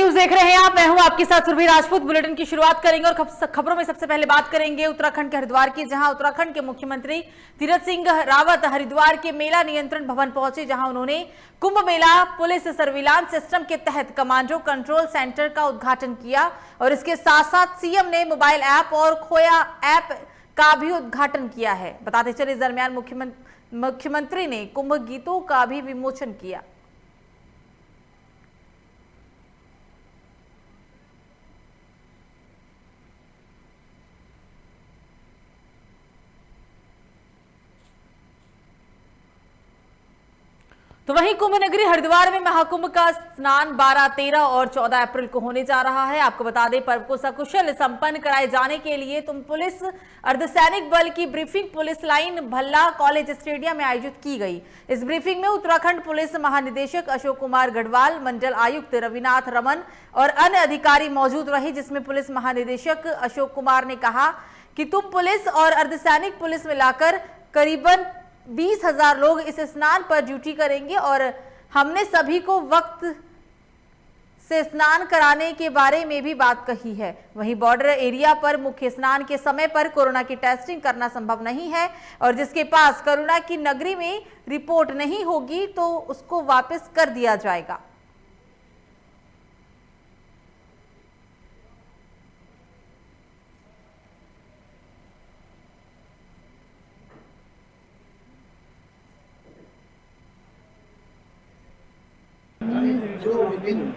News देख रहे हैं आप। मैं हूं आपके साथ सुरभि राजपूत। बुलेटिन की शुरुआत करेंगे और खबरों में सबसे पहले बात करेंगे उत्तराखंड के हरिद्वार की, जहां उत्तराखंड के मुख्यमंत्री तीरथ सिंह रावत हरिद्वार के मेला नियंत्रण भवन पहुंचे, जहां उन्होंने Kumbh Mela police surveillance system के तहत कमांडो कंट्रोल सेंटर का उद्घाटन किया और इसके साथ साथ सीएम ने मोबाइल ऐप और खोया ऐप का भी उद्घाटन किया है। बताते चले इस दरमियान मुख्यमंत्री ने कुंभ गीतों का भी विमोचन किया। तो वहीं कुंभ नगरी हरिद्वार में महाकुंभ का स्नान 12, 13 और 14 अप्रैल को होने जा रहा है। आपको बता दें, पर्व को सकुशल संपन्न कराए जाने के लिए तुम पुलिस अर्धसैनिक बल की briefing police line Bhalla college stadium में आयोजित की गई। इस ब्रीफिंग में उत्तराखंड पुलिस महानिदेशक अशोक कुमार गढ़वाल, मंडल आयुक्त रविनाथ रमन और अन्य अधिकारी मौजूद रहे, जिसमें पुलिस महानिदेशक अशोक कुमार ने कहा कि तुम पुलिस और अर्धसैनिक पुलिस मिलाकर करीबन 20,000 लोग इस स्नान पर ड्यूटी करेंगे और हमने सभी को वक्त से स्नान कराने के बारे में भी बात कही है। वहीं बॉर्डर एरिया पर मुख्य स्नान के समय पर कोरोना की टेस्टिंग करना संभव नहीं है और जिसके पास कोरोना की नगरी में रिपोर्ट नहीं होगी तो उसको वापस कर दिया जाएगा। जो विभिन्न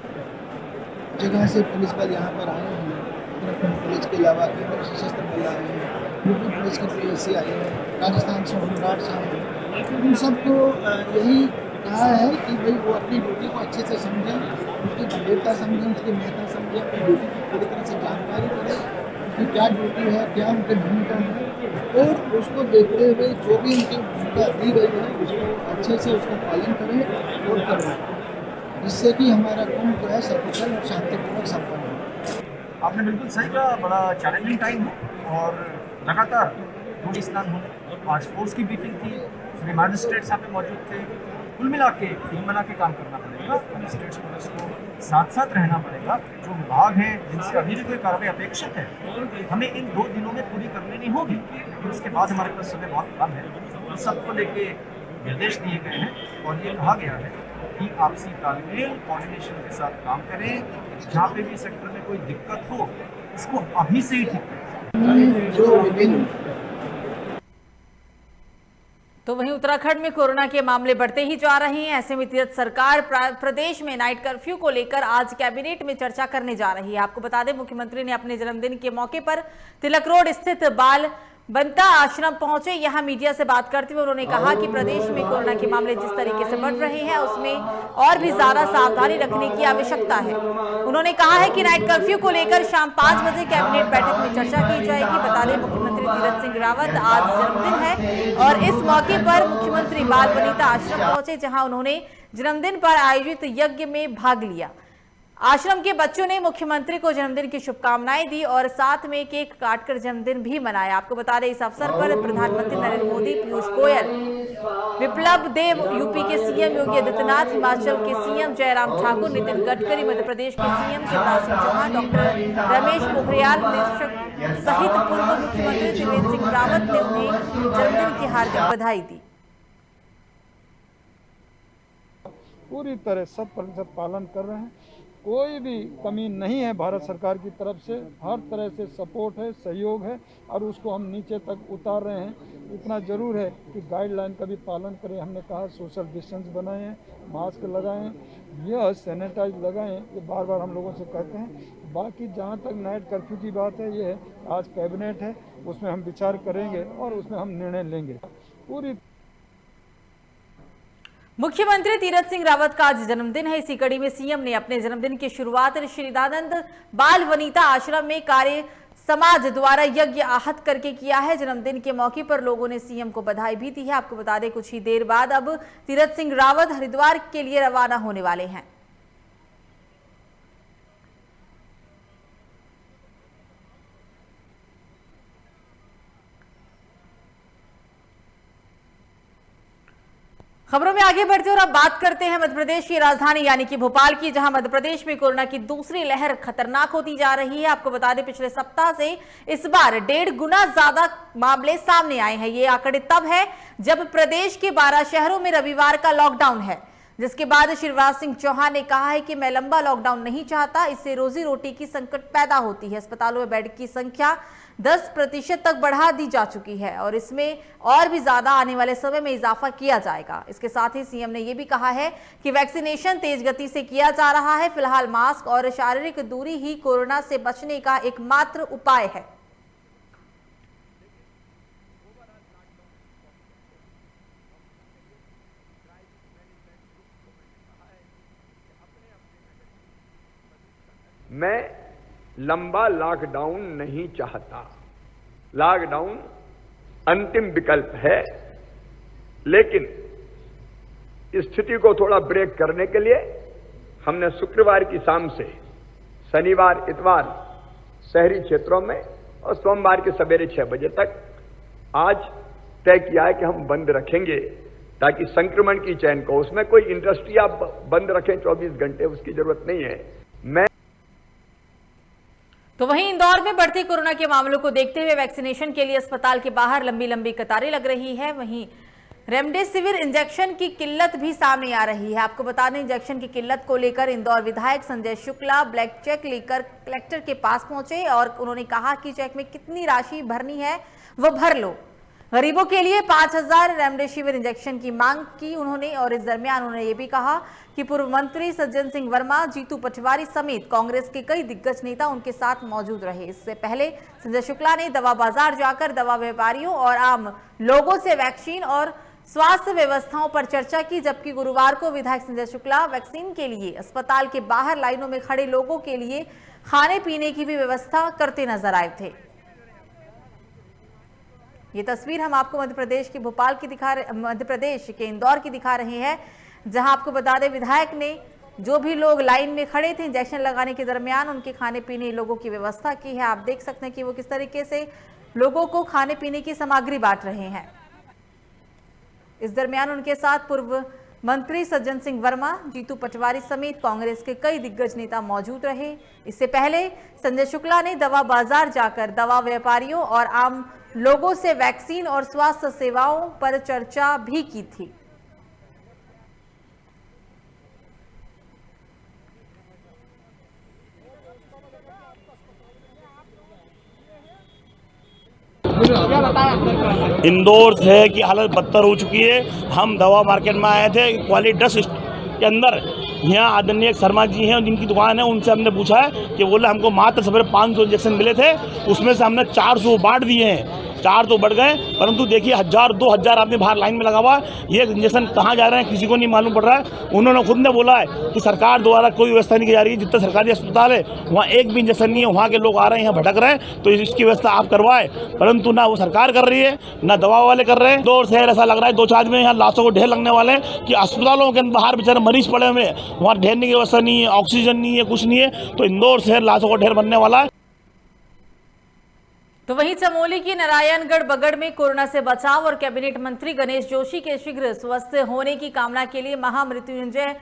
जगह से पुलिस बल यहाँ पर आए हैं, उत्तराखंड पुलिस के अलावा केंद्रीय सशस्त्र बल आए हैं, यूपी पुलिस की पीएससी आई है, राजस्थान से होमगार्ड्स आए हैं। उन सबको यही कहा है कि भाई वो अपनी ड्यूटी को अच्छे से समझें, उसकी गंभीरता समझें, उसकी महत्ता समझें, अपनी ड्यूटी की पूरी तरह से जानकारी करें, उनकी क्या ड्यूटी है, क्या उनकी भूमिका है और उसको देखते हुए जो भी उनकी भूमिका दी गई है उसको अच्छे से उसका पालन करें और करवाएं, जिससे कि हमारा कुंभ जो है सकुशल और शांतिपूर्वक संपन्न हो। आपने बिल्कुल सही कहा, बड़ा चैलेंजिंग टाइम है और लगातार कुंभ स्नान होने, आज फोर्स की ब्रीफिंग थी, सभी मैजिस्ट्रेट्स यहाँ पे मौजूद थे। कुल मिला के टीम बना के काम करना पड़ेगा, मैजिस्ट्रेट्स पुलिस को साथ साथ रहना पड़ेगा। जो विभाग हैं जिनसे अभी भी कोई कार्रवाई अपेक्षित है, हमें इन 2 दिनों में पूरी कर लेनी होगी, फिर उसके बाद हमारे पास समय बहुत कम है। तो सबको लेके निर्देश दिए गए हैं और ये कहा गया है कि आपसी तालमेल कोऑर्डिनेशन के साथ काम करें। जहाँ पे भी सेक्टर में कोई दिक्कत हो उसको अभी से ही ठीक करें। जो विभिन्न तो वहीं उत्तराखंड में कोरोना के मामले बढ़ते ही जा रहे हैं। ऐसे में तीरथ सरकार प्रदेश में नाइट कर्फ्यू को लेकर आज कैबिनेट में चर्चा करने जा रही है। आपको बता दें, मुख्यमंत्री ने अपने जन्मदिन के मौके पर तिलक रोड स्थित बाल बनता आश्रम पहुंचे। यहां मीडिया से बात करते हुए उन्होंने कहा कि प्रदेश में कोरोना के मामले जिस तरीके से बढ़ रहे हैं उसमें और भी ज्यादा सावधानी रखने की आवश्यकता है। उन्होंने कहा है कि नाइट कर्फ्यू को लेकर शाम 5 बजे कैबिनेट बैठक में चर्चा की जाएगी। बता दें, मुख्यमंत्री तीरथ सिंह रावत आज जन्मदिन है और इस मौके पर मुख्यमंत्री बाल वनिता आश्रम पहुंचे, जहां उन्होंने जन्मदिन पर आयोजित यज्ञ में भाग लिया। आश्रम के बच्चों ने मुख्यमंत्री को जन्मदिन की शुभकामनाएं दी और साथ में केक काटकर जन्मदिन भी मनाया। आपको बता दें, इस अवसर पर प्रधानमंत्री नरेंद्र मोदी, पीयूष गोयल, विप्लव देव, यूपी के सीएम योगी आदित्यनाथ, हिमाचल के सीएम जयराम ठाकुर, नितिन गडकरी, मध्य प्रदेश के सीएम शिवराज सिंह चौहान, डॉक्टर रमेश पोखरियाल निशंक सहित पूर्व मुख्यमंत्री त्रिवेंद्र सिंह रावत ने उन्हें जन्मदिन की हार्दिक बधाई दी। पूरी तरह 100% पालन कर रहे हैं, कोई भी कमी नहीं है। भारत सरकार की तरफ से हर तरह से सपोर्ट है, सहयोग है और उसको हम नीचे तक उतार रहे हैं। इतना ज़रूर है कि गाइडलाइन का भी पालन करें। हमने कहा सोशल डिस्टेंस बनाएं, मास्क लगाएं, यह सैनिटाइज लगाएं, ये बार बार हम लोगों से कहते हैं। बाकी जहाँ तक नाइट कर्फ्यू की बात है, ये आज कैबिनेट है, उसमें हम विचार करेंगे और उसमें हम निर्णय लेंगे। पूरी मुख्यमंत्री तीरथ सिंह रावत का आज जन्मदिन है। इसी कड़ी में सीएम ने अपने जन्मदिन की शुरुआत श्री दानंद बाल वनिता आश्रम में कार्य समाज द्वारा यज्ञ आहत करके किया है। जन्मदिन के मौके पर लोगों ने सीएम को बधाई भी दी है। आपको बता दें, कुछ ही देर बाद अब तीरथ सिंह रावत हरिद्वार के लिए रवाना होने वाले हैं। खबरों में आगे बढ़ते और अब बात करते हैं मध्य प्रदेश की राजधानी यानी कि भोपाल की, जहां मध्य प्रदेश में कोरोना की दूसरी लहर खतरनाक होती जा रही है। आपको बता दें पिछले सप्ताह से इस बार 1.5 गुना ज्यादा मामले सामने आए हैं। ये आंकड़े तब है जब प्रदेश के 12 शहरों में रविवार का लॉकडाउन है, जिसके बाद शिवराज सिंह चौहान ने कहा है कि मैं लंबा लॉकडाउन नहीं चाहता, इससे रोजी रोटी की संकट पैदा होती है। अस्पतालों में बेड की संख्या 10% तक बढ़ा दी जा चुकी है और इसमें और भी ज्यादा आने वाले समय में इजाफा किया जाएगा। इसके साथ ही सीएम ने यह भी कहा है कि वैक्सीनेशन तेज गति से किया जा रहा है। फिलहाल मास्क और शारीरिक दूरी ही कोरोना से बचने का एकमात्र उपाय है। मैं लंबा लॉकडाउन नहीं चाहता। लॉकडाउन अंतिम विकल्प है, लेकिन स्थिति को थोड़ा ब्रेक करने के लिए हमने शुक्रवार की शाम से शनिवार इतवार शहरी क्षेत्रों में और सोमवार के सवेरे 6 बजे तक आज तय किया है कि हम बंद रखेंगे, ताकि संक्रमण की चैन को, उसमें कोई इंडस्ट्री आप बंद रखें 24 घंटे, उसकी जरूरत नहीं है। मैं तो वहीं इंदौर में बढ़ते कोरोना के मामलों को देखते हुए वैक्सीनेशन के लिए अस्पताल के बाहर लंबी लंबी कतारें लग रही है। वहीं रेमडेसिविर इंजेक्शन की किल्लत भी सामने आ रही है। आपको बता दें, इंजेक्शन की किल्लत को लेकर इंदौर विधायक संजय शुक्ला ब्लैक चेक लेकर कलेक्टर के पास पहुंचे और उन्होंने कहा कि चेक में कितनी राशि भरनी है वो भर लो। गरीबों के लिए 5000 रेमडेसिविर इंजेक्शन की मांग की उन्होंने और इस दरमियान उन्होंने ये भी कहा कि पूर्व मंत्री सज्जन सिंह वर्मा, जीतू पटवारी समेत कांग्रेस के कई दिग्गज नेता उनके साथ मौजूद रहे। इससे पहले संजय शुक्ला ने दवा बाजार जाकर दवा व्यापारियों और आम लोगों से वैक्सीन और स्वास्थ्य व्यवस्थाओं पर चर्चा की, जबकि गुरुवार को विधायक संजय शुक्ला वैक्सीन के लिए अस्पताल के बाहर लाइनों में खड़े लोगों के लिए खाने पीने की भी व्यवस्था करते नजर आए थे। ये तस्वीर हम आपको मध्य प्रदेश के भोपाल की मध्य प्रदेश के इंदौर की दिखा रहे हैं, जहां आपको बता दें विधायक ने जो भी लोग लाइन में खड़े थे इंजेक्शन लगाने के दरमियान उनके खाने पीने लोगों की व्यवस्था की है। आप देख सकते हैं कि वो किस तरीके से लोगों को खाने पीने की सामग्री बांट रहे हैं। इस दरमियान उनके साथ पूर्व मंत्री सज्जन सिंह वर्मा, जीतू पटवारी समेत कांग्रेस के कई दिग्गज नेता मौजूद रहे। इससे पहले संजय शुक्ला ने दवा बाजार जाकर दवा व्यापारियों और आम लोगों से वैक्सीन और स्वास्थ्य सेवाओं पर चर्चा भी की थी। इंदौर से की हालत बदतर हो चुकी है। हम दवा मार्केट में आए थे क्वालिटी 10 के अंदर, यहाँ आदरणीय शर्मा जी हैं जिनकी दुकान है, उनसे हमने पूछा है कि बोले हमको मात्र सवेरे 500 इंजेक्शन मिले थे, उसमें से हमने 400 बांट दिए हैं। 4 तो बढ़ गए, परंतु देखिए 1000-2000 आदमी बाहर लाइन में लगा हुआ है। ये इंजेक्शन कहाँ जा रहे हैं किसी को नहीं मालूम पड़ रहा है। उन्होंने खुद ने बोला है कि सरकार द्वारा कोई व्यवस्था नहीं की जा रही है। जितने सरकारी अस्पताल है वहाँ एक भी इंजेक्शन नहीं है, वहाँ के लोग आ रहे हैं, यहाँ भटक रहे हैं, तो इसकी व्यवस्था आप करवाए, परंतु ना वो सरकार कर रही है ना दवा वाले कर रहे हैं। इंदौर शहर ऐसा लग रहा है 2-4 में यहाँ लाशों को ढेर लगने वाले हैं कि अस्पतालों के बाहर बेचारे मरीज पड़े हुए हैं, वहाँ ढेरने की व्यवस्था नहीं है, ऑक्सीजन नहीं है, कुछ नहीं है, तो इंदौर शहर लाशों को ढेर बनने वाला है। तो वहीं चमोली की नारायणगढ़ बगड़ में कोरोना से बचाव और कैबिनेट मंत्री गणेश जोशी के शीघ्र स्वस्थ होने की कामना के लिए महामृत्युंजय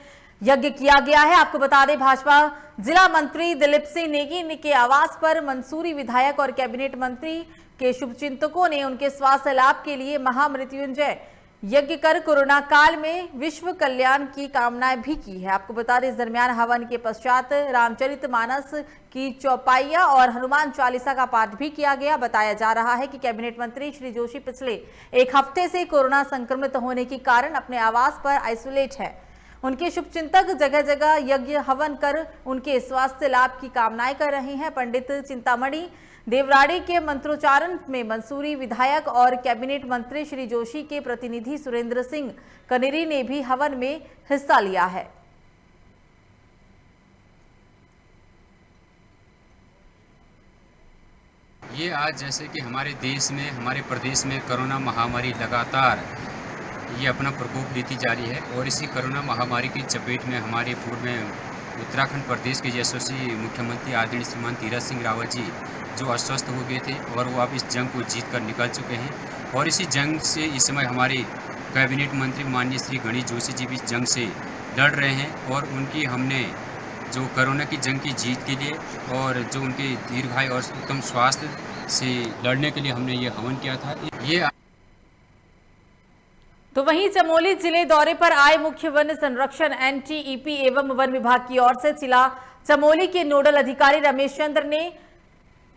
यज्ञ किया गया है। आपको बता दें, भाजपा जिला मंत्री दिलीप सिंह नेगी के आवास पर मंसूरी विधायक और कैबिनेट मंत्री के शुभचिंतकों ने उनके स्वास्थ्य लाभ के लिए महामृत्युंजय यज्ञ कर कोरोना काल में विश्व कल्याण की कामनाएं भी की है। आपको बता दें, इस दरमियान हवन के पश्चात रामचरितमानस की चौपाइया और हनुमान चालीसा का पाठ भी किया गया। बताया जा रहा है कि कैबिनेट मंत्री श्री जोशी पिछले 1 हफ्ते से कोरोना संक्रमित होने के कारण अपने आवास पर आइसोलेट है। उनके शुभचिंतक जगह जगह यज्ञ हवन कर उनके स्वास्थ्य लाभ की कामनाएं कर रहे हैं। पंडित चिंतामणि देवराड़ी के मंत्रोच्चारण में मंसूरी विधायक और कैबिनेट मंत्री श्री जोशी के प्रतिनिधि सुरेंद्र सिंह कनेरी ने भी हवन में हिस्सा लिया है। ये आज जैसे कि हमारे देश में, हमारे प्रदेश में कोरोना महामारी लगातार ये अपना प्रकोप लेती जा रही है और इसी कोरोना महामारी की चपेट में हमारे पूर्व में उत्तराखंड प्रदेश के यशस्वी मुख्यमंत्री आदरणीय श्रीमान तीरथ सिंह रावत जी जो अस्वस्थ हो गए थे और वो अब इस जंग को जीत कर निकल चुके हैं। और इसी जंग से इस समय हमारे कैबिनेट मंत्री माननीय श्री गणेश जोशी जी भी जंग से लड़ रहे हैं और उनकी हमने जो कोरोना की जंग की जीत के लिए और जो उनके दीर्घायु और उत्तम स्वास्थ्य से लड़ने के लिए हमने ये हवन किया था। ये तो वहीं चमोली जिले दौरे पर आए मुख्य वन संरक्षण एनटीईपी एवं वन विभाग की ओर से जिला चमोली के नोडल अधिकारी रमेश चंद्र ने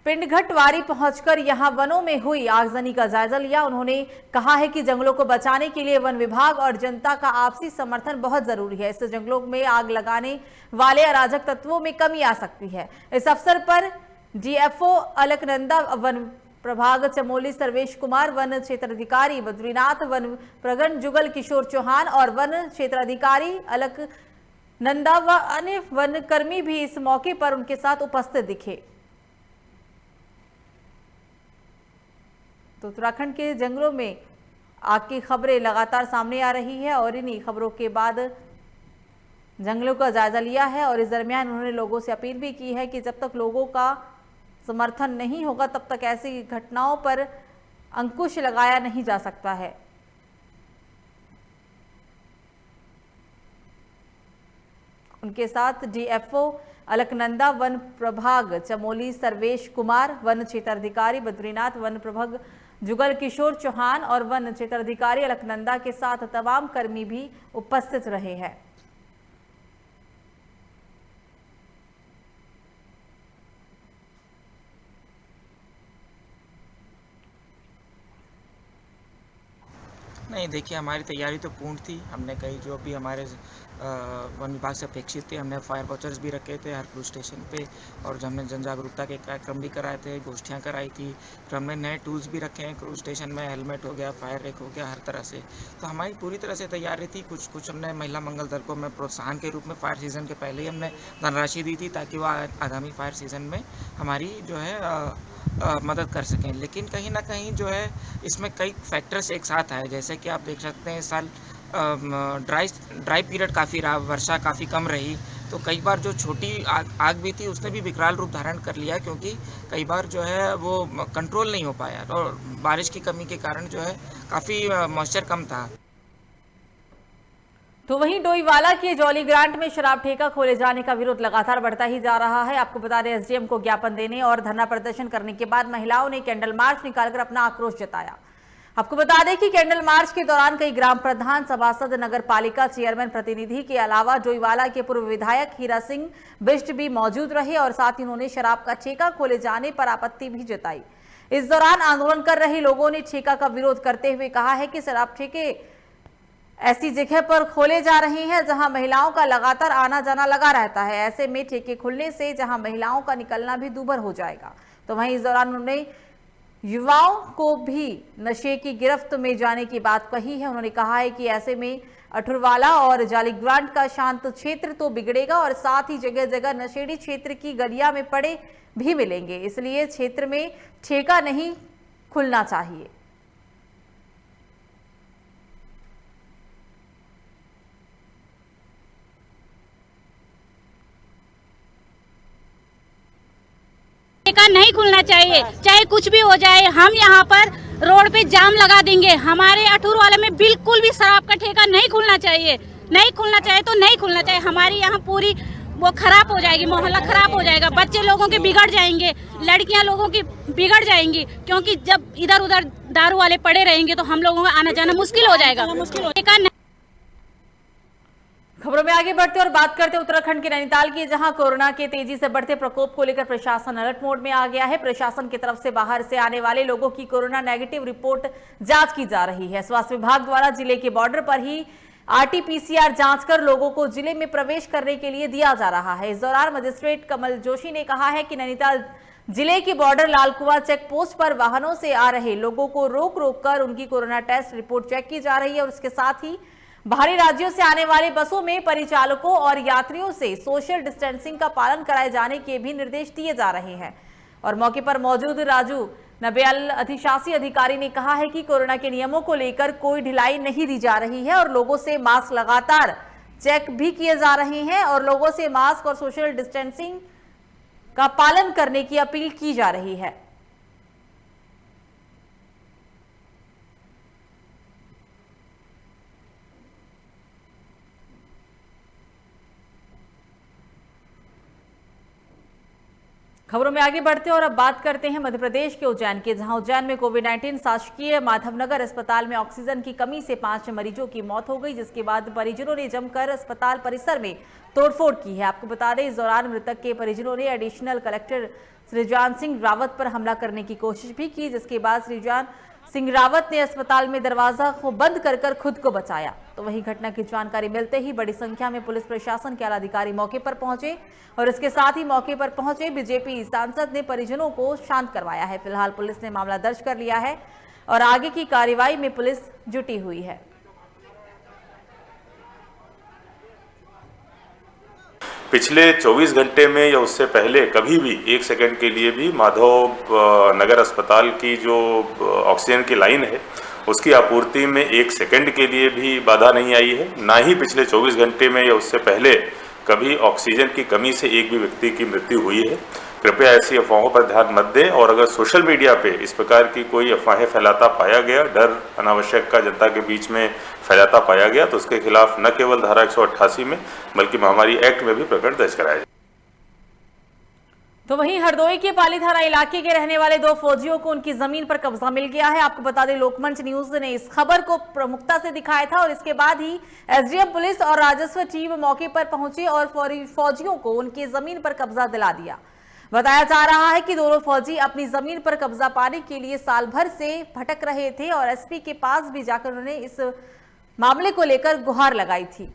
पिंडघटवारी पहुंचकर यहां वनों में हुई आगजनी का जायजा लिया। उन्होंने कहा है कि जंगलों को बचाने के लिए वन विभाग और जनता का आपसी समर्थन बहुत जरूरी है। इससे जंगलों में आग लगाने वाले अराजक तत्वों में कमी आ सकती है। इस अवसर पर डीएफओ अलकनंदा, वन प्रभाग चमोली सर्वेश कुमार, वन क्षेत्राधिकारी बद्रीनाथ, वन प्रगण जुगल किशोर चौहान और वन क्षेत्राधिकारी अलकनंदा व अन्य वन कर्मी भी इस मौके पर उनके साथ उपस्थित दिखे। तो उत्तराखंड के जंगलों में आग की खबरें लगातार सामने आ रही है और इन्हीं खबरों के बाद जंगलों का जायजा लिया है और इस दरमियान उन्होंने लोगों से अपील भी की है कि जब तक लोगों का समर्थन नहीं होगा तब तक ऐसी घटनाओं पर अंकुश लगाया नहीं जा सकता है। उनके साथ डीएफओ अलकनंदा, वन प्रभाग चमोली सर्वेश कुमार, वन क्षेत्राधिकारी बद्रीनाथ, वन प्रभाग जुगल किशोर चौहान और वन क्षेत्राधिकारी अलकनंदा के साथ तमाम कर्मी भी उपस्थित रहे हैं। नहीं, देखिए हमारी तैयारी तो पूर्ण थी। हमने कई जो भी हमारे वन विभाग से अपेक्षित थे, हमने फायर वॉचर्स भी रखे थे हर पुलिस स्टेशन पे और जो हमने जन जागरूकता के कार्यक्रम भी कराए थे, गोष्ठियाँ कराई थी। फिर हमने नए टूल्स भी रखे हैं क्रूज स्टेशन में, हेलमेट हो गया, फायर रेक हो गया, हर तरह से। तो हमारी पूरी तरह से तैयारी थी। कुछ हमने महिला मंगल दल को हमें प्रोत्साहन के रूप में फायर सीज़न के पहले ही हमने धनराशि दी थी ताकि वह आगामी फायर सीज़न में हमारी जो है मदद कर सकें। लेकिन कहीं ना कहीं जो है इसमें कई फैक्टर्स एक साथ आए। जैसे कि आप देख सकते हैं इस साल ड्राई पीरियड काफ़ी रहा, वर्षा काफ़ी कम रही, तो कई बार जो छोटी आग भी थी उसने भी विकराल रूप धारण कर लिया क्योंकि कई बार जो है वो कंट्रोल नहीं हो पाया और बारिश की कमी के कारण जो है काफ़ी मॉइस्चर कम था। तो वहीं डोईवाला के जॉली ग्रांट में शराब ठेका खोले जाने का विरोध लगातार बढ़ता ही जा रहा है। आपको बता दें, एसडीएम को ज्ञापन देने और धरना प्रदर्शन करने के बाद महिलाओं ने कैंडल मार्च निकालकर अपना आक्रोश जताया। आपको बता दें कि कैंडल मार्च के दौरान कई ग्राम प्रधान, सभासद, नगर पालिका चेयरमैन प्रतिनिधि के अलावा डोईवाला के पूर्व विधायक हीरा सिंह बिष्ट भी मौजूद रहे और साथ ही उन्होंने शराब का ठेका खोले जाने पर आपत्ति भी जताई। इस दौरान आंदोलन कर रहे लोगों ने ठेका का विरोध करते हुए कहा है कि शराब ठेके ऐसी जगह पर खोले जा रहे हैं जहां महिलाओं का लगातार आना जाना लगा रहता है। ऐसे में ठेके खुलने से जहां महिलाओं का निकलना भी दूभर हो जाएगा। तो वहीं इस दौरान उन्होंने युवाओं को भी नशे की गिरफ्त में जाने की बात कही है। उन्होंने कहा है कि ऐसे में अठुरवाला और जालीग्रांट का शांत क्षेत्र तो बिगड़ेगा और साथ ही जगह जगह नशेड़ी क्षेत्र की गलियां में पड़े भी मिलेंगे। इसलिए क्षेत्र में ठेका नहीं खुलना चाहिए। ठेका नहीं खुलना चाहिए, चाहे कुछ भी हो जाए। हम यहाँ पर रोड पे जाम लगा देंगे। हमारे अठूर वाले में बिल्कुल भी शराब का ठेका नहीं खुलना चाहिए। नहीं खुलना चाहिए तो नहीं खुलना चाहिए। हमारी यहाँ पूरी वो खराब हो जाएगी, मोहल्ला खराब हो जाएगा, बच्चे लोगों के बिगड़ जाएंगे, लड़कियाँ लोगों की बिगड़ जाएंगी क्योंकि जब इधर उधर दारू वाले पड़े रहेंगे तो हम लोगों का आना जाना मुश्किल हो जाएगा। ठेका खबरों में आगे बढ़ते और बात करते उत्तराखंड के नैनीताल की, जहां कोरोना के तेजी से बढ़ते प्रकोप को लेकर प्रशासन अलर्ट मोड में आ गया है। प्रशासन की तरफ से बाहर से आने वाले लोगों की कोरोना नेगेटिव रिपोर्ट जांच की जा रही है। स्वास्थ्य विभाग द्वारा जिले के बॉर्डर पर ही आरटी-पीसीआर जांच कर लोगों को जिले में प्रवेश करने के लिए दिया जा रहा है। इस दौरान मजिस्ट्रेट कमल जोशी ने कहा है कि नैनीताल जिले के बॉर्डर लालकुआं चेक पोस्ट पर वाहनों से आ रहे लोगों को रोक रोक कर उनकी कोरोना टेस्ट रिपोर्ट चेक की जा रही है और उसके साथ ही बाहरी राज्यों से आने वाले बसों में परिचालकों और यात्रियों से सोशल डिस्टेंसिंग का पालन कराए जाने के भी निर्देश दिए जा रहे हैं। और मौके पर मौजूद राजू नबियाल अधिशासी अधिकारी ने कहा है कि कोरोना के नियमों को लेकर कोई ढिलाई नहीं दी जा रही है और लोगों से मास्क लगातार चेक भी किए जा रहे हैं और लोगों से मास्क और सोशल डिस्टेंसिंग का पालन करने की अपील की जा रही है। खबरों में आगे बढ़ते हैं और अब बात करते हैं मध्य प्रदेश के उज्जैन की, जहां उज्जैन में कोविड-19 शासकीय माधवनगर अस्पताल में ऑक्सीजन की कमी से 5 मरीजों की मौत हो गई, जिसके बाद परिजनों ने जमकर अस्पताल परिसर में तोड़फोड़ की है। आपको बता दें, इस दौरान मृतक के परिजनों ने एडिशनल कलेक्टर सृजान सिंह रावत पर हमला करने की कोशिश भी की, जिसके बाद सृजान सिंह रावत ने अस्पताल में दरवाजा को बंद कर खुद को बचाया। तो वहीं घटना की जानकारी मिलते ही बड़ी संख्या में पुलिस प्रशासन के आला अधिकारी मौके पर पहुंचे और इसके साथ ही मौके पर पहुंचे बीजेपी सांसद ने परिजनों को शांत करवाया है। फिलहाल पुलिस ने मामला दर्ज कर लिया है और आगे की कार्रवाई में पुलिस जुटी हुई है। पिछले 24 घंटे में या उससे पहले कभी भी 1 सेकंड के लिए भी माधव नगर अस्पताल की जो ऑक्सीजन की लाइन है उसकी आपूर्ति में 1 सेकंड के लिए भी बाधा नहीं आई है। ना ही पिछले 24 घंटे में या उससे पहले कभी ऑक्सीजन की कमी से एक भी व्यक्ति की मृत्यु हुई है। कृपया ऐसी अफवाहों पर ध्यान मत दें और अगर सोशल मीडिया पे इस प्रकार की कोई अफवाहें फैलाता पाया गया, डर अनावश्यक का जनता के बीच में फैलाता पाया गया, तो उसके खिलाफ न केवल धारा 188 में बल्कि महामारी एक्ट में भी प्रकरण दर्ज कराया जाए। तो वहीं हरदोई के पाली थाना इलाके के रहने वाले 2 फौजियों को उनकी जमीन पर कब्जा मिल गया है। आपको बता दें, लोकमंच न्यूज ने इस खबर को प्रमुखता से दिखाया था और इसके बाद ही एसडीएम पुलिस और राजस्व टीम मौके पर पहुंचे और फौजियों को उनकी जमीन पर कब्जा दिला दिया। बताया जा रहा है कि दोनों फौजी अपनी जमीन पर कब्जा पाने के लिए साल भर से भटक रहे थे और एसपी के पास भी जाकर उन्होंने इस मामले को लेकर गुहार लगाई थी।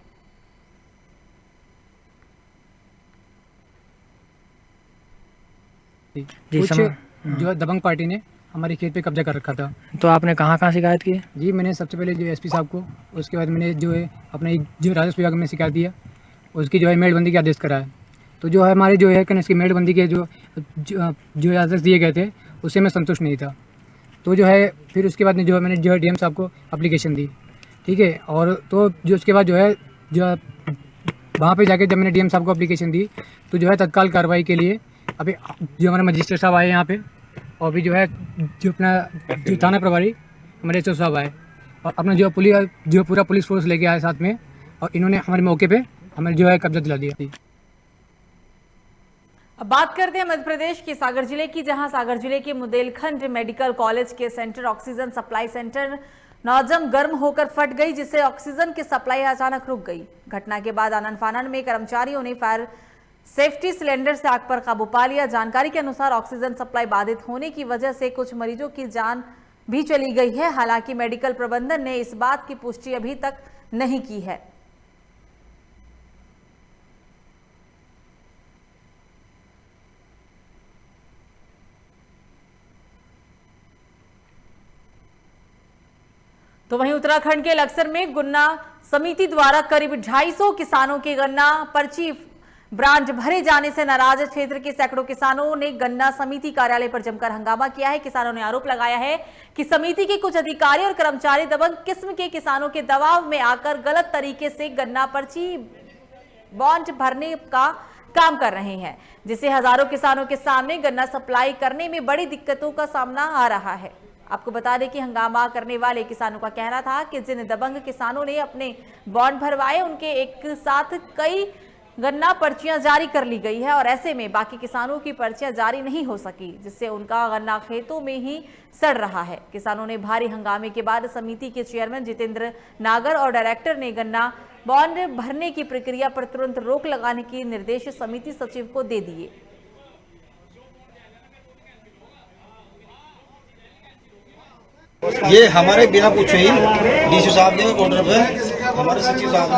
कुछ जो दबंग पार्टी ने हमारे खेत पे कब्जा कर रखा था। तो आपने कहाँ शिकायत की? जी मैंने सबसे पहले जो एसपी साहब को, उसके बाद मैंने जो है अपने जो राजस्व विभाग में शिकायत दिया, उसकी जो है मेड़बंदी के आदेश करा है। तो जो है हमारे जो है इसकी मेड़बंदी के जो आदेश दिए गए थे उससे मैं संतुष्ट नहीं था। तो जो है फिर उसके बाद जो है मैंने जो है डीएम साहब को एप्लीकेशन दी, ठीक है। और तो जो उसके बाद जो है वहाँ पे जाके जब मैंने डीएम साहब को एप्लीकेशन दी तो जो है तत्काल कार्रवाई के लिए अभी जो हमारे मजिस्ट्रेट साहब आए यहाँ पे और भी जो है जो अपना जो थाना प्रभारी हमारे एसओ साहब आए और अपना जो पूरा पुलिस फोर्स लेके आए साथ में और इन्होंने हमारे मौके पे हमें जो है कब्जा दिला दिया। अब बात करते हैं मध्य प्रदेश के सागर जिले की, जहां सागर जिले के मुंदेलखंड मेडिकल कॉलेज के सेंटर ऑक्सीजन सप्लाई सेंटर नौजम गर्म होकर फट गई, जिससे ऑक्सीजन की सप्लाई अचानक रुक गई। घटना के बाद आनन फानन में कर्मचारियों ने फायर सेफ्टी सिलेंडर से आग पर काबू पा लिया। जानकारी के अनुसार ऑक्सीजन सप्लाई बाधित होने की वजह से कुछ मरीजों की जान भी चली गई है। हालांकि मेडिकल प्रबंधन ने इस बात की पुष्टि अभी तक नहीं की है। तो वहीं उत्तराखंड के लक्सर में गन्ना समिति द्वारा करीब 250 किसानों के गन्ना पर्ची ब्रांच भरे जाने से नाराज क्षेत्र के सैकड़ों किसानों ने गन्ना समिति कार्यालय पर जमकर हंगामा किया है। किसानों ने आरोप लगाया है कि समिति के कुछ अधिकारी और कर्मचारी दबंग किस्म के किसानों के दबाव में आकर गलत तरीके से गन्ना पर्ची बॉन्ड भरने का काम कर रहे हैं, जिससे हजारों किसानों के सामने गन्ना सप्लाई करने में बड़ी दिक्कतों का सामना आ रहा है। आपको बता दें कि हंगामा करने वाले किसानों का कहना था कि जिन दबंग किसानों ने अपने बॉन्ड भरवाए उनके एक साथ कई गन्ना पर्चियां जारी कर ली गई है और ऐसे में बाकी किसानों की पर्चियां जारी नहीं हो सकी, जिससे उनका गन्ना खेतों में ही सड़ रहा है। किसानों ने भारी हंगामे के बाद समिति के चेयरमैन जितेंद्र नागर और डायरेक्टर ने गन्ना बॉन्ड भरने की प्रक्रिया पर तुरंत रोक लगाने के निर्देश समिति सचिव को दे दिए। ये हमारे बिना पूछे ही डीसी साहब ने ऑर्डर पे हमारे सचिव साहब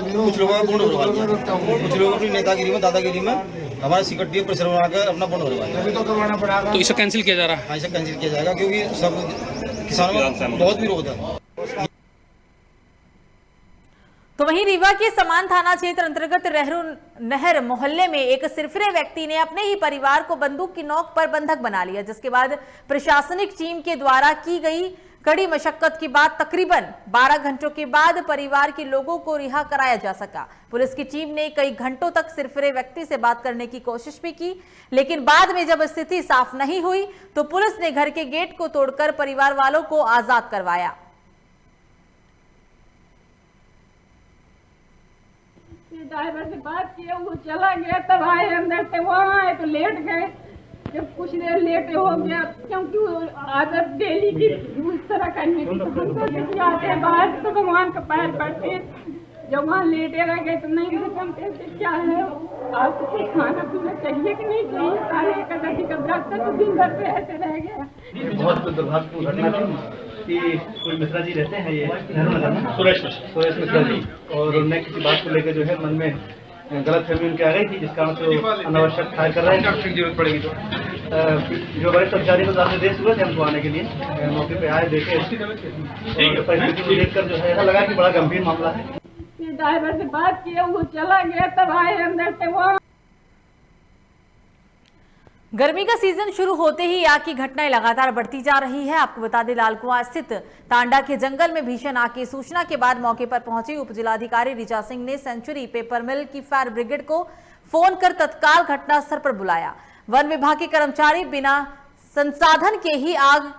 ने कुछ लोगों का बॉन्ड भरवा दिया, कुछ लोगों अपनी नेतागिरी में दादागिरी में हमारे सिक्योरिटी प्रेशर बनाकर अपना बॉन्ड भरवा दिया। तो इसे कैंसिल किया जा रहा है? हाँ, इसे कैंसिल किया जाएगा क्योंकि सब किसानों में बहुत विरोध है। तो वहीं रीवा के समान थाना क्षेत्र अंतर्गत रहरु नहर मोहल्ले में एक सिरफिरे व्यक्ति ने अपने ही परिवार को बंदूक की नोक पर बंधक बना लिया, जिसके बाद प्रशासनिक टीम के द्वारा की गई कड़ी मशक्कत के बाद तकरीबन 12 घंटों के बाद परिवार के लोगों को रिहा कराया जा सका। पुलिस की टीम ने कई घंटों तक सिरफिरे व्यक्ति से बात करने की कोशिश भी की, लेकिन बाद में जब स्थिति साफ नहीं हुई तो पुलिस ने घर के गेट को तोड़कर परिवार वालों को आजाद करवाया। ड्राइवर से बात किया, वो चला गया, तब आए अंदर से, वहाँ आए तो लेट गए। जब कुछ देर लेट हो गया, क्योंकि वो आदत डेली की उस तरह करने की, तो हम सोचे आते हैं बाहर तो भगवान का पैर पड़ते हैं, जब वहाँ लेटे रह गए तो नहीं हम कहते क्या है आपको कुछ खाना पीना चाहिए कि नहीं चाहिए, सारे एकादशी का व्रत था तो दिन भर पे ऐसे रह गया। बहुत दुर्भाग्यपूर्ण घटना थी कि कोई मिश्रा जी रहते हैं, ये नगर में सुरेश मिश्रा जी, और उनने किसी बात को लेकर जो है मन में गलत फहमी उनके आ गई थी, जिसका मतलब अनावश्यक फायर कर रहे हैं, जरूरत पड़ेगी तो जो वरिष्ठ अधिकारी को सामने देश हुए थे हमको आने के लिए, मौके पे आए, देखे और परिस्थिति को देखकर जो है ऐसा लगा कि बड़ा गंभीर मामला है। ड्राइवर से बात किया, वो चला गया, तब आए अंदर से वो। गर्मी का सीजन शुरू होते ही आग की घटनाएं लगातार बढ़ती जा रही है। आपको बता दें, लालकुआं स्थित तांडा के जंगल में भीषण आग की सूचना के बाद मौके पर पहुंची उप जिलाधिकारी ऋचा सिंह ने सेंचुरी पेपर मिल की फायर ब्रिगेड को फोन कर तत्काल घटनास्थल पर बुलाया। वन विभाग के कर्मचारी बिना संसाधन के ही आग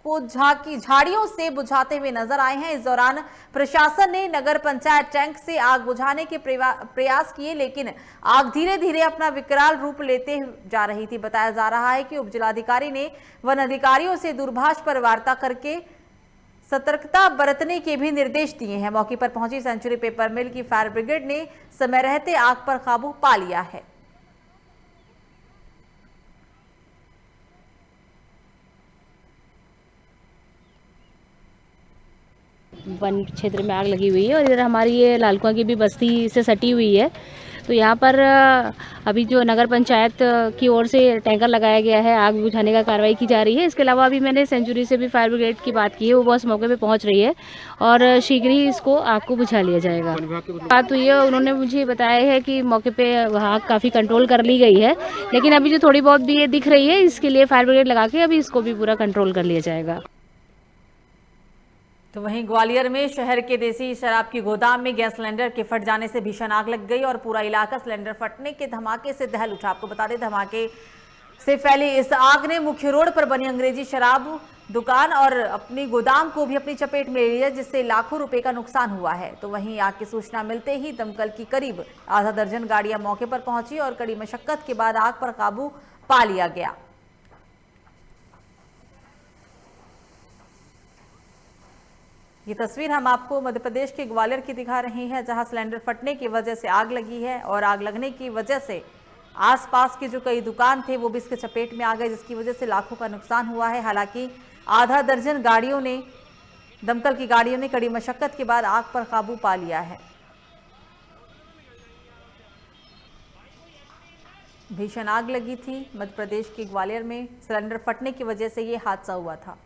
को झाड़ियों से बुझाते हुए नजर आए हैं। इस दौरान प्रशासन ने नगर पंचायत टैंक से आग बुझाने के प्रयास किए, लेकिन आग धीरे धीरे अपना विकराल रूप लेते जा रही थी। बताया जा रहा है कि उप जिलाधिकारी ने वन अधिकारियों से दूरभाष पर वार्ता करके सतर्कता बरतने के भी निर्देश दिए हैं। मौके पर पहुंची सेंचुरी पेपर मिल की फायर ब्रिगेड ने समय रहते आग पर काबू पा लिया है। वन क्षेत्र में आग लगी हुई है और इधर हमारी ये लालकुआं की भी बस्ती से सटी हुई है। तो यहाँ पर अभी जो नगर पंचायत की ओर से टैंकर लगाया गया है, आग बुझाने का कार्रवाई की जा रही है। इसके अलावा अभी मैंने सेंचुरी से भी फायर ब्रिगेड की बात की है, वो बस मौके पे पहुँच रही है और शीघ्र ही इसको आग को बुझा लिया जाएगा। बात हुई है, उन्होंने मुझे बताया है कि मौके पे आग काफ़ी कंट्रोल कर ली गई है, लेकिन अभी जो थोड़ी बहुत भी ये दिख रही है, इसके लिए फायर ब्रिगेड लगा के अभी इसको भी पूरा कंट्रोल कर लिया जाएगा। तो वहीं ग्वालियर में शहर के देसी शराब की गोदाम में गैस सिलेंडर के फट जाने से भीषण आग लग गई और पूरा इलाका सिलेंडर फटने के धमाके से दहल उठा। आपको बता दें, धमाके से फैली इस आग ने मुख्य रोड पर बनी अंग्रेजी शराब दुकान और अपनी गोदाम को भी अपनी चपेट में ले लिया, जिससे लाखों रुपए का नुकसान हुआ है। तो वहीं आग की सूचना मिलते ही दमकल की करीब आधा दर्जन गाड़ियां मौके पर पहुंची और कड़ी मशक्कत के बाद आग पर काबू पा लिया गया। ये तस्वीर हम आपको मध्य प्रदेश के ग्वालियर की दिखा रहे हैं, जहां सिलेंडर फटने की वजह से आग लगी है और आग लगने की वजह से आसपास के जो कई दुकान थे वो भी इसके चपेट में आ गए, जिसकी वजह से लाखों का नुकसान हुआ है। हालांकि आधा दर्जन गाड़ियों ने, दमकल की गाड़ियों ने कड़ी मशक्कत के बाद आग पर काबू पा लिया है। भीषण आग लगी थी मध्य प्रदेश के ग्वालियर में, सिलेंडर फटने की वजह से ये हादसा हुआ था।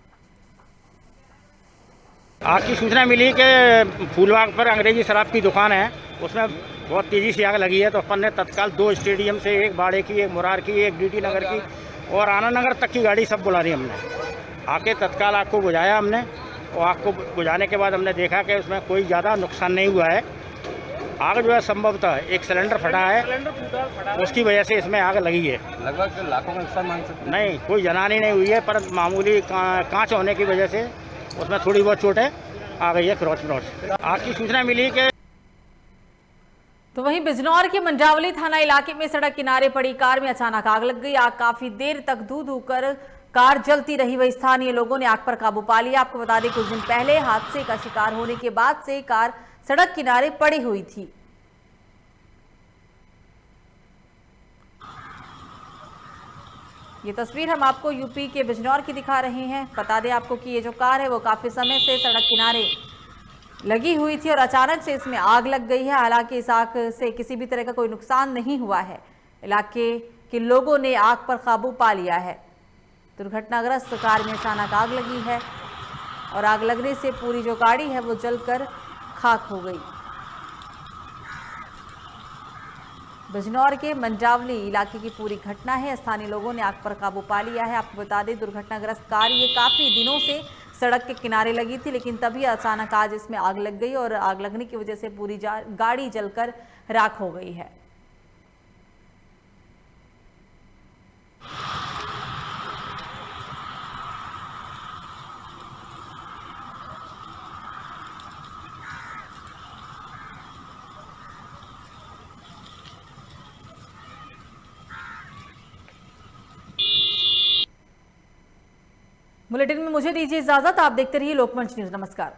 आग की सूचना मिली कि फूलबाग पर अंग्रेजी शराब की दुकान है, उसमें बहुत तेज़ी से आग लगी है। तो अपन ने तत्काल 2 स्टेडियम से, एक बाड़े की, एक मुरार की, एक डीटी नगर की और आनंद नगर तक की गाड़ी सब बुला दी हमने। आके तत्काल आग को बुझाया हमने और आग को बुझाने के बाद हमने देखा कि उसमें कोई ज़्यादा नुकसान नहीं हुआ है। आग जो है संभवतः एक सिलेंडर फटा है, उसकी वजह से इसमें आग लगी है। लगभग लाखों का नुकसान मान सकते हैं? नहीं, कोई जनहानि नहीं हुई है, पर मामूली कांच होने की वजह से उसमें थोड़ी बहुत चोटें आ गई है। क्रॉस आग की सूचना मिली कि तो वहीं बिजनौर के मंडावली थाना इलाके में सड़क किनारे पड़ी कार में अचानक आग लग गई। आग काफी देर तक धू कर कार जलती रही। वही स्थानीय लोगों ने आग पर काबू पा लिया। आपको बता दें, कुछ दिन पहले हादसे का शिकार होने के बाद से कार सड़क किनारे पड़ी हुई थी। ये तस्वीर हम आपको यूपी के बिजनौर की दिखा रहे हैं। बता दें आपको कि ये जो कार है वो काफी समय से सड़क किनारे लगी हुई थी और अचानक से इसमें आग लग गई है। हालांकि इस आग से किसी भी तरह का कोई नुकसान नहीं हुआ है। इलाके के लोगों ने आग पर काबू पा लिया है। दुर्घटनाग्रस्त कार में अचानक आग लगी है और आग लगने से पूरी जो गाड़ी है वो जलकर खाक हो गई। बिजनौर के मंडावली इलाके की पूरी घटना है। स्थानीय लोगों ने आग पर काबू पा लिया है। आपको बता दें, दुर्घटनाग्रस्त कार ये काफी दिनों से सड़क के किनारे लगी थी, लेकिन तभी अचानक आज इसमें आग लग गई और आग लगने की वजह से पूरी गाड़ी जलकर राख हो गई है। बुलेटिन में मुझे दीजिए इजाजत। आप देखते रहिए लोकमंच न्यूज। नमस्कार।